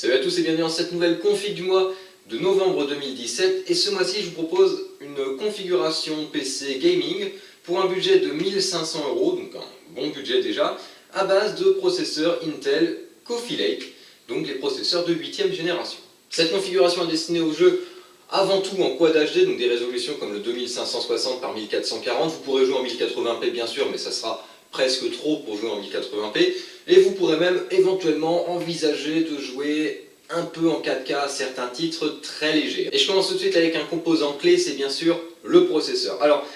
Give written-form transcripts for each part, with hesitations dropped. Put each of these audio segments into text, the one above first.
Salut à tous et bienvenue dans cette nouvelle config du mois de novembre 2017 et ce mois-ci je vous propose une configuration PC gaming pour un budget de 1500 €, donc un bon budget déjà, à base de processeurs Intel Coffee Lake, donc les processeurs de 8ème génération. Cette configuration est destinée aux jeux avant tout en Quad HD, donc des résolutions comme le 2560 par 1440, vous pourrez jouer en 1080p bien sûr, mais ça sera presque trop pour jouer en 1080p, et vous pourrez même éventuellement envisager de jouer un peu en 4K certains titres très légers. Et je commence tout de suite avec un composant clé, c'est bien sûr le processeur. Alors,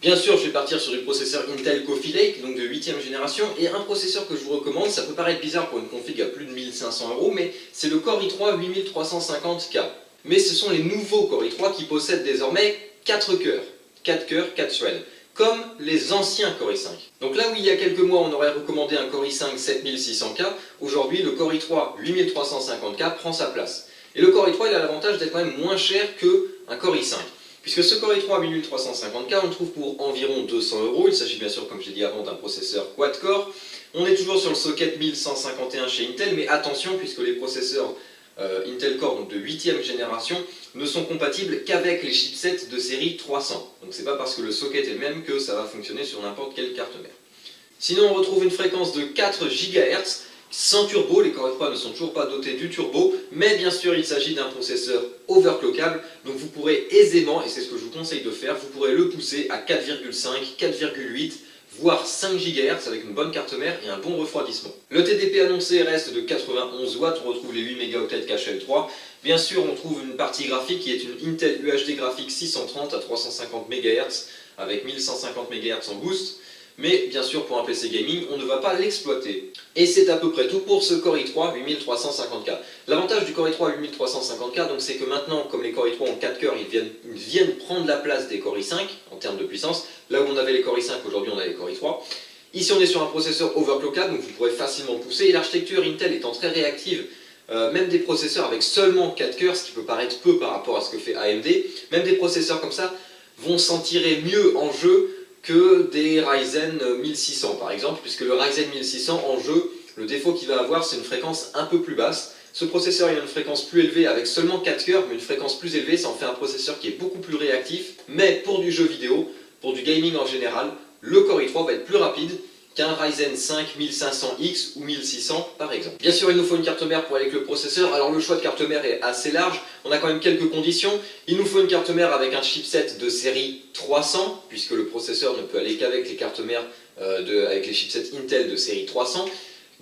bien sûr, je vais partir sur du processeur Intel Coffee Lake, donc de 8ème génération, et un processeur que je vous recommande, ça peut paraître bizarre pour une config à plus de 1500 €, mais c'est le Core i3 8350K. Mais ce sont les nouveaux Core i3 qui possèdent désormais 4 cœurs, 4 cœurs, 4 threads, comme les anciens Core i5. Donc là où il y a quelques mois on aurait recommandé un Core i5 7600K, aujourd'hui le Core i3 8350K prend sa place. Et le Core i3 il a l'avantage d'être quand même moins cher qu'un Core i5. Puisque ce Core i3 8350K on le trouve pour environ 200 €, il s'agit bien sûr comme j'ai dit avant d'un processeur quad-core. On est toujours sur le socket 1151 chez Intel, mais attention puisque les processeurs Intel Core donc de 8ème génération ne sont compatibles qu'avec les chipsets de série 300. Donc c'est pas parce que le socket est le même que ça va fonctionner sur n'importe quelle carte mère. Sinon on retrouve une fréquence de 4 GHz sans turbo, les Core i3 ne sont toujours pas dotés du turbo, mais bien sûr il s'agit d'un processeur overclockable, donc vous pourrez aisément, et c'est ce que je vous conseille de faire, vous pourrez le pousser à 4,5, 4,8, voire 5 GHz avec une bonne carte mère et un bon refroidissement. Le TDP annoncé reste de 91 watts, on retrouve les 8 mégaoctets cache L3. Bien sûr, on trouve une partie graphique qui est une Intel UHD graphique 630 à 350 MHz avec 1150 MHz en boost. Mais bien sûr, pour un PC gaming, on ne va pas l'exploiter. Et c'est à peu près tout pour ce Core i3 8350K. L'avantage du Core i3 8350K, c'est que maintenant, comme les Core i3 ont 4 cœurs, ils viennent prendre la place des Core i5 en termes de puissance. Là où on avait les Core i5, aujourd'hui on a les Core i3. Ici on est sur un processeur overclockable, donc vous pourrez facilement pousser. Et l'architecture Intel étant très réactive, même des processeurs avec seulement 4 cœurs, ce qui peut paraître peu par rapport à ce que fait AMD, même des processeurs comme ça vont s'en tirer mieux en jeu que des Ryzen 1600 par exemple, puisque le Ryzen 1600 en jeu, le défaut qu'il va avoir c'est une fréquence un peu plus basse. Ce processeur il a une fréquence plus élevée avec seulement 4 cœurs, mais une fréquence plus élevée, ça en fait un processeur qui est beaucoup plus réactif. Mais pour du jeu vidéo, pour du gaming en général, le Core i3 va être plus rapide qu'un Ryzen 5 1500X ou 1600 par exemple. Bien sûr il nous faut une carte mère pour aller avec le processeur, alors le choix de carte mère est assez large, on a quand même quelques conditions. Il nous faut une carte mère avec un chipset de série 300, puisque le processeur ne peut aller qu'avec les cartes mères avec les chipsets Intel de série 300.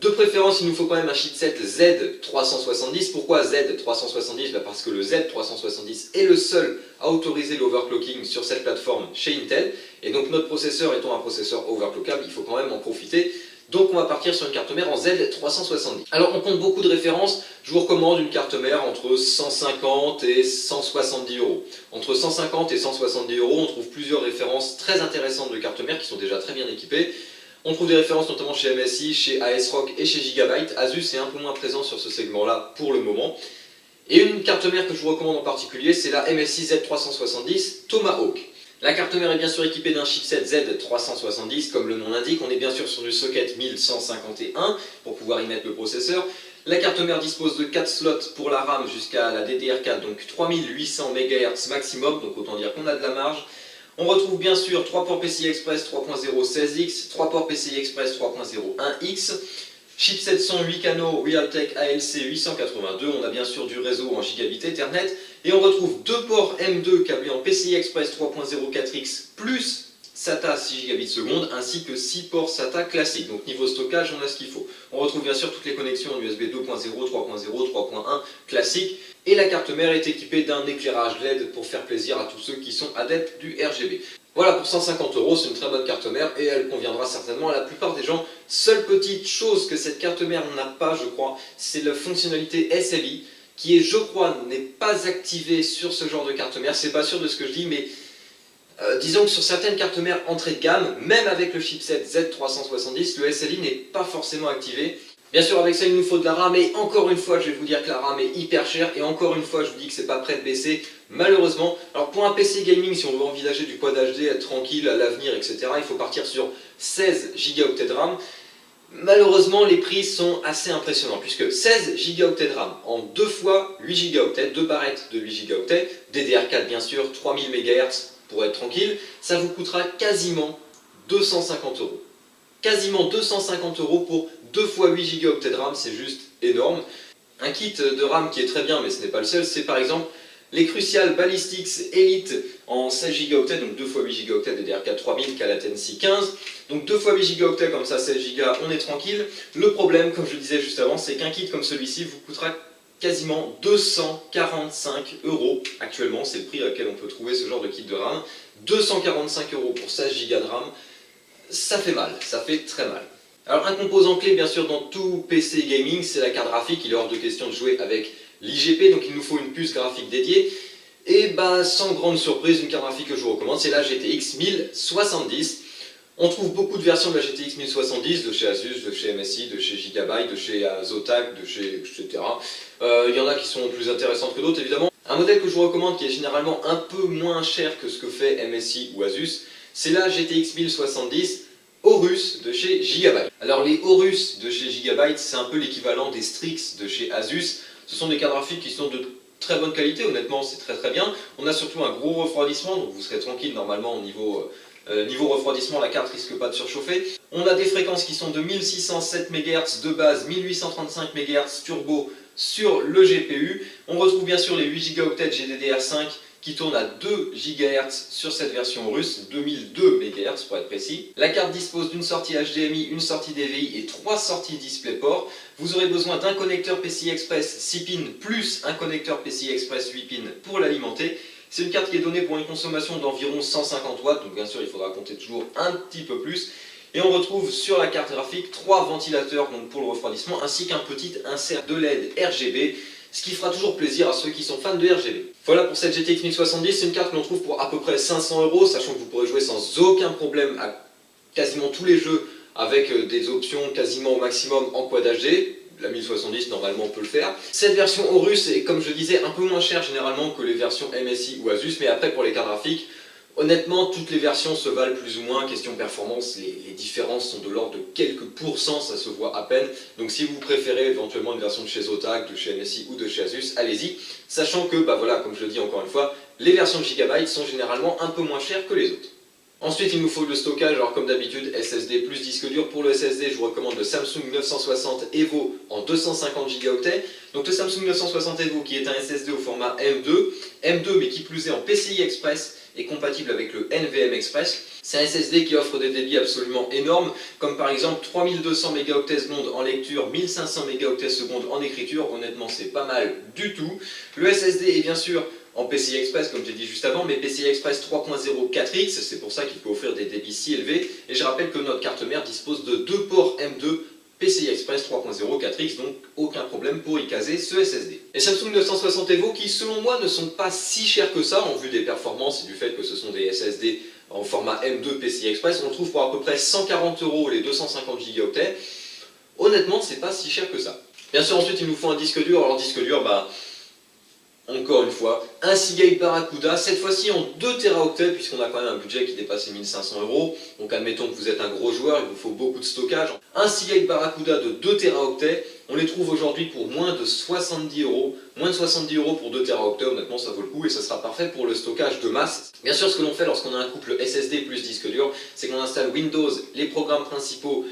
De préférence, il nous faut quand même un chipset Z370. Pourquoi Z370 ? Parce que le Z370 est le seul à autoriser l'overclocking sur cette plateforme chez Intel. Et donc notre processeur étant un processeur overclockable, il faut quand même en profiter. Donc on va partir sur une carte mère en Z370. Alors on compte beaucoup de références, je vous recommande une carte mère entre 150 et 170 €. Entre 150 et 170 €, on trouve plusieurs références très intéressantes de cartes mères qui sont déjà très bien équipées. On trouve des références notamment chez MSI, chez ASRock et chez Gigabyte. Asus est un peu moins présent sur ce segment-là pour le moment. Et une carte mère que je vous recommande en particulier, c'est la MSI Z370 Tomahawk. La carte mère est bien sûr équipée d'un chipset Z370, comme le nom l'indique. On est bien sûr sur du socket 1151 pour pouvoir y mettre le processeur. La carte mère dispose de 4 slots pour la RAM jusqu'à la DDR4, donc 3800 MHz maximum, donc autant dire qu'on a de la marge. On retrouve bien sûr 3 ports PCI Express 3.0 16X, 3 ports PCI Express 3.0 1X, chipset son 8 canaux Realtek ALC 882, on a bien sûr du réseau en gigabit Ethernet, et on retrouve 2 ports M2 câblés en PCI Express 3.0 4X plus SATA 6 gigabits seconde, ainsi que 6 ports SATA classiques. Donc niveau stockage, on a ce qu'il faut. On retrouve bien sûr toutes les connexions USB 2.0, 3.0, 3.1 classiques. Et la carte mère est équipée d'un éclairage LED pour faire plaisir à tous ceux qui sont adeptes du RGB. Voilà, pour 150 €, c'est une très bonne carte mère et elle conviendra certainement à la plupart des gens. Seule petite chose que cette carte mère n'a pas, je crois, c'est la fonctionnalité SLI qui, je crois, n'est pas activée sur ce genre de carte mère. C'est pas sûr de ce que je dis, mais disons que sur certaines cartes mères entrée de gamme, même avec le chipset Z370, le SLI n'est pas forcément activé. Bien sûr avec ça il nous faut de la RAM et encore une fois je vais vous dire que la RAM est hyper chère et encore une fois je vous dis que c'est pas prêt de baisser malheureusement. Alors pour un PC gaming, si on veut envisager du Quad HD, être tranquille à l'avenir etc, il faut partir sur 16 Go de RAM. Malheureusement, les prix sont assez impressionnants, puisque 16 Go de RAM en 2 fois 8 Go, 2 barrettes de 8 Go, DDR4 bien sûr, 3000 MHz pour être tranquille, ça vous coûtera quasiment 250 euros. Quasiment 250 euros pour 2 fois 8 Go de RAM, c'est juste énorme. Un kit de RAM qui est très bien, mais ce n'est pas le seul, c'est par exemple les Crucial Ballistics Elite en 16 Go, donc 2 fois 8 Go DDR4 3000 qui a latency 15. Donc 2 fois 8 Go comme ça, 16 Go, on est tranquille. Le problème, comme je le disais juste avant, c'est qu'un kit comme celui-ci vous coûtera quasiment 245 euros. Actuellement, c'est le prix auquel on peut trouver ce genre de kit de RAM. 245 euros pour 16 Go de RAM, ça fait mal, ça fait très mal. Alors un composant clé bien sûr dans tout PC gaming, c'est la carte graphique. Il est hors de question de jouer avec l'IGP, donc il nous faut une puce graphique dédiée. Et bah sans grande surprise, une carte graphique que je vous recommande, c'est la GTX 1070. On trouve beaucoup de versions de la GTX 1070, de chez Asus, de chez MSI, de chez Gigabyte, de chez Zotac, de chez etc. Il y en a qui sont plus intéressantes que d'autres évidemment. Un modèle que je vous recommande qui est généralement un peu moins cher que ce que fait MSI ou Asus, c'est la GTX 1070 Aorus de chez Gigabyte. Alors les Aorus de chez Gigabyte, c'est un peu l'équivalent des Strix de chez Asus. Ce sont des cartes graphiques qui sont de très bonne qualité, honnêtement c'est très bien. On a surtout un gros refroidissement, donc vous serez tranquille normalement au niveau refroidissement, la carte risque pas de surchauffer. On a des fréquences qui sont de 1607 MHz de base, 1835 MHz turbo sur le GPU. On retrouve bien sûr les 8 Go GDDR5 qui tourne à 2 GHz sur cette version russe, 2002 MHz pour être précis. La carte dispose d'une sortie HDMI, une sortie DVI et 3 sorties DisplayPort. Vous aurez besoin d'un connecteur PCI Express 6 pins plus un connecteur PCI Express 8 pins pour l'alimenter. C'est une carte qui est donnée pour une consommation d'environ 150 watts, donc bien sûr il faudra compter toujours un petit peu plus. Et on retrouve sur la carte graphique 3 ventilateurs donc pour le refroidissement, ainsi qu'un petit insert de LED RGB, ce qui fera toujours plaisir à ceux qui sont fans de RGB. Voilà pour cette GTX 1070, c'est une carte que l'on trouve pour à peu près 500 euros, sachant que vous pourrez jouer sans aucun problème à quasiment tous les jeux avec des options quasiment au maximum en Quad HD. La 1070 normalement on peut le faire. Cette version Aorus est comme je disais un peu moins chère généralement que les versions MSI ou Asus, mais après pour les cartes graphiques, honnêtement toutes les versions se valent plus ou moins. Question performance, les différences sont de l'ordre de quelques pourcents, ça se voit à peine. Donc si vous préférez éventuellement une version de chez Zotac, de chez MSI ou de chez Asus, allez-y. Sachant que, bah voilà, comme je le dis encore une fois, les versions de Gigabyte sont généralement un peu moins chères que les autres. Ensuite, il nous faut le stockage, alors comme d'habitude, SSD plus disque dur. Pour le SSD, je vous recommande le Samsung 960 EVO en 250 Go. Donc le Samsung 960 EVO qui est un SSD au format M2 mais qui plus est en PCI Express et compatible avec le NVMe Express. C'est un SSD qui offre des débits absolument énormes, comme par exemple 3200 MHz en lecture, 1500 MHz en écriture. Honnêtement, c'est pas mal du tout. Le SSD est bien sûr en PCI Express, comme j'ai dit juste avant, mais PCI Express 3.0 4X, c'est pour ça qu'il peut offrir des débits si élevés. Et je rappelle que notre carte mère dispose de 2 ports M2 PCI Express 3.0 4X, donc aucun problème pour y caser ce SSD. Les Samsung 960 EVO qui, selon moi, ne sont pas si chers que ça, en vue des performances et du fait que ce sont des SSD en format M2 PCI Express, on le trouve pour à peu près 140 € les 250 Go. Honnêtement, c'est pas si cher que ça. Bien sûr, ensuite, il nous faut un disque dur. Alors, disque dur, bah... encore une fois, un Seagate Barracuda, cette fois-ci en 2 Teraoctets, puisqu'on a quand même un budget qui dépasse les 1500 €. Donc admettons que vous êtes un gros joueur, il vous faut beaucoup de stockage. Un Seagate Barracuda de 2 Teraoctets, on les trouve aujourd'hui pour moins de 70 €. Moins de 70 € pour 2 Teraoctets, honnêtement ça vaut le coup et ça sera parfait pour le stockage de masse. Bien sûr, ce que l'on fait lorsqu'on a un couple SSD plus disque dur, c'est qu'on installe Windows, les programmes principaux,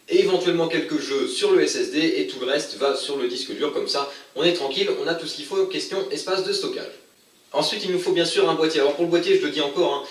et éventuellement quelques jeux sur le SSD et tout le reste va sur le disque dur, comme ça on est tranquille, on a tout ce qu'il faut question espace de stockage. Ensuite il nous faut bien sûr un boîtier. Alors pour le boîtier, je le dis encore,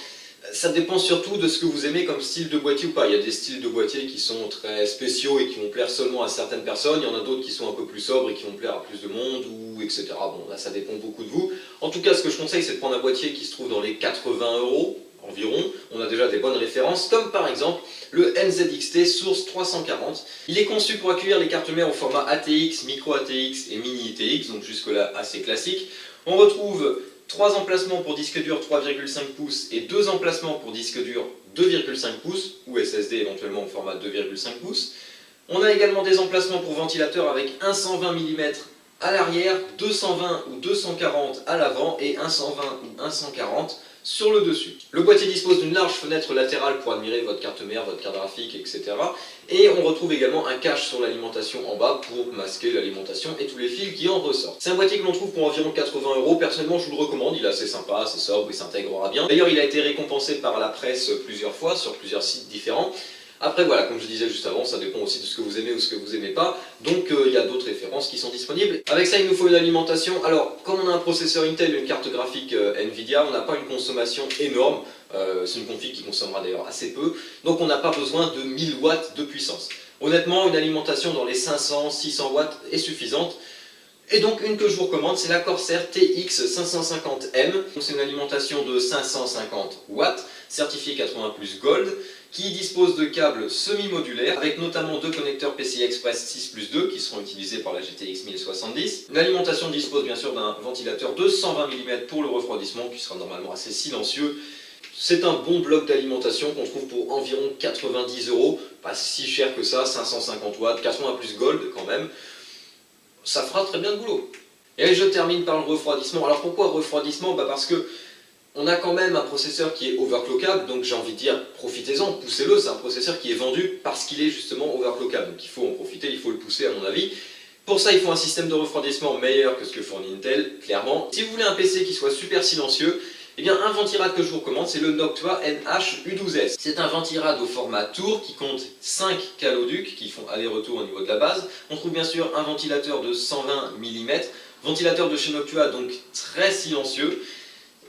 ça dépend surtout de ce que vous aimez comme style de boîtier ou pas. Il y a des styles de boîtier qui sont très spéciaux et qui vont plaire seulement à certaines personnes, il y en a d'autres qui sont un peu plus sobres et qui vont plaire à plus de monde, ou etc. Bon là ça dépend beaucoup de vous. En tout cas ce que je conseille c'est de prendre un boîtier qui se trouve dans les 80 € environ. On a déjà des bonnes références, comme par exemple le NZXT Source 340. Il est conçu pour accueillir les cartes mères au format ATX, Micro ATX et Mini ITX, donc jusque là assez classique. On retrouve 3 emplacements pour disque dur 3,5 pouces et 2 emplacements pour disque dur 2,5 pouces, ou SSD éventuellement au format 2,5 pouces. On a également des emplacements pour ventilateur avec un 120 mm à l'arrière, 220 ou 240 à l'avant et un 120 ou un 140 sur le dessus. Le boîtier dispose d'une large fenêtre latérale pour admirer votre carte mère, votre carte graphique, etc. Et on retrouve également un cache sur l'alimentation en bas pour masquer l'alimentation et tous les fils qui en ressortent. C'est un boîtier que l'on trouve pour environ 80 €. Personnellement, je vous le recommande, il est assez sympa, assez sobre, il s'intégrera bien. D'ailleurs, il a été récompensé par la presse plusieurs fois sur plusieurs sites différents. Après voilà, comme je disais juste avant, ça dépend aussi de ce que vous aimez ou ce que vous aimez pas, donc il y a d'autres références qui sont disponibles. Avec ça, il nous faut une alimentation. Alors, comme on a un processeur Intel et une carte graphique Nvidia, on n'a pas une consommation énorme, c'est une config qui consommera d'ailleurs assez peu, donc on n'a pas besoin de 1000 watts de puissance. Honnêtement, une alimentation dans les 500-600 watts est suffisante. Et donc une que je vous recommande, c'est la Corsair TX 550M. C'est une alimentation de 550 watts, certifiée 80+ Gold, qui dispose de câbles semi-modulaires, avec notamment deux connecteurs PCI Express 6+2 qui seront utilisés par la GTX 1070. L'alimentation dispose bien sûr d'un ventilateur de 120 mm pour le refroidissement, qui sera normalement assez silencieux. C'est un bon bloc d'alimentation qu'on trouve pour environ 90 €, pas si cher que ça, 550 watts, 80+ Gold quand même. Ça fera très bien le boulot. Et je termine par le refroidissement. Alors pourquoi refroidissement? Parce que on a quand même un processeur qui est overclockable, donc j'ai envie de dire profitez-en, poussez-le, c'est un processeur qui est vendu parce qu'il est justement overclockable, donc il faut en profiter, il faut le pousser à mon avis. Pour ça il faut un système de refroidissement meilleur que ce que fournit Intel, clairement. Si vous voulez un PC qui soit super silencieux, eh bien un ventirad que je vous recommande, c'est le Noctua NH-U12S. C'est un ventirad au format tour qui compte 5 caloducs qui font aller-retour au niveau de la base. On trouve bien sûr un ventilateur de 120 mm, ventilateur de chez Noctua, donc très silencieux.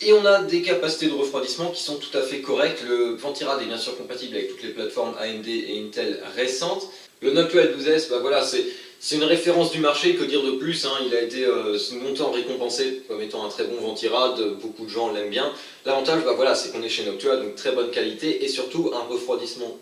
Et on a des capacités de refroidissement qui sont tout à fait correctes. Le ventirad est bien sûr compatible avec toutes les plateformes AMD et Intel récentes. Le Noctua L12S, voilà, c'est une référence du marché, que dire de plus, hein. Il a été longtemps récompensé comme étant un très bon ventirad, beaucoup de gens l'aiment bien. L'avantage, voilà, c'est qu'on est chez Noctua, donc très bonne qualité et surtout un refroidissement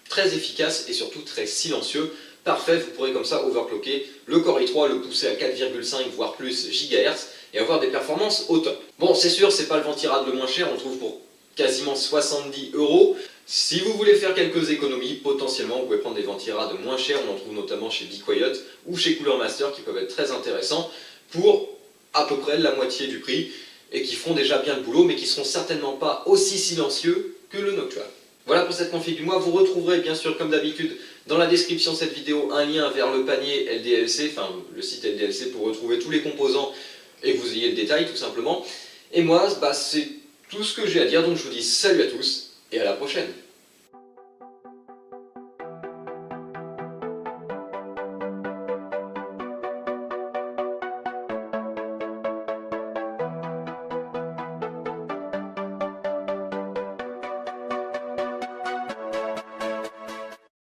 très efficace et surtout très silencieux. Parfait, vous pourrez comme ça overclocker le Core i3, le pousser à 4,5 voire plus GHz et avoir des performances au top. Bon, c'est sûr, c'est pas le ventirad le moins cher, on le trouve pour quasiment 70 €. Si vous voulez faire quelques économies, potentiellement vous pouvez prendre des ventirades moins chers, on en trouve notamment chez Be Quiet ou chez Cooler Master qui peuvent être très intéressants pour à peu près la moitié du prix et qui feront déjà bien le boulot mais qui seront certainement pas aussi silencieux que le Noctua. Voilà pour cette config du mois, vous retrouverez bien sûr comme d'habitude dans la description de cette vidéo un lien vers le panier LDLC, enfin le site LDLC pour retrouver tous les composants et que vous ayez le détail tout simplement. Et moi, c'est tout ce que j'ai à dire, donc je vous dis salut à tous et à la prochaine.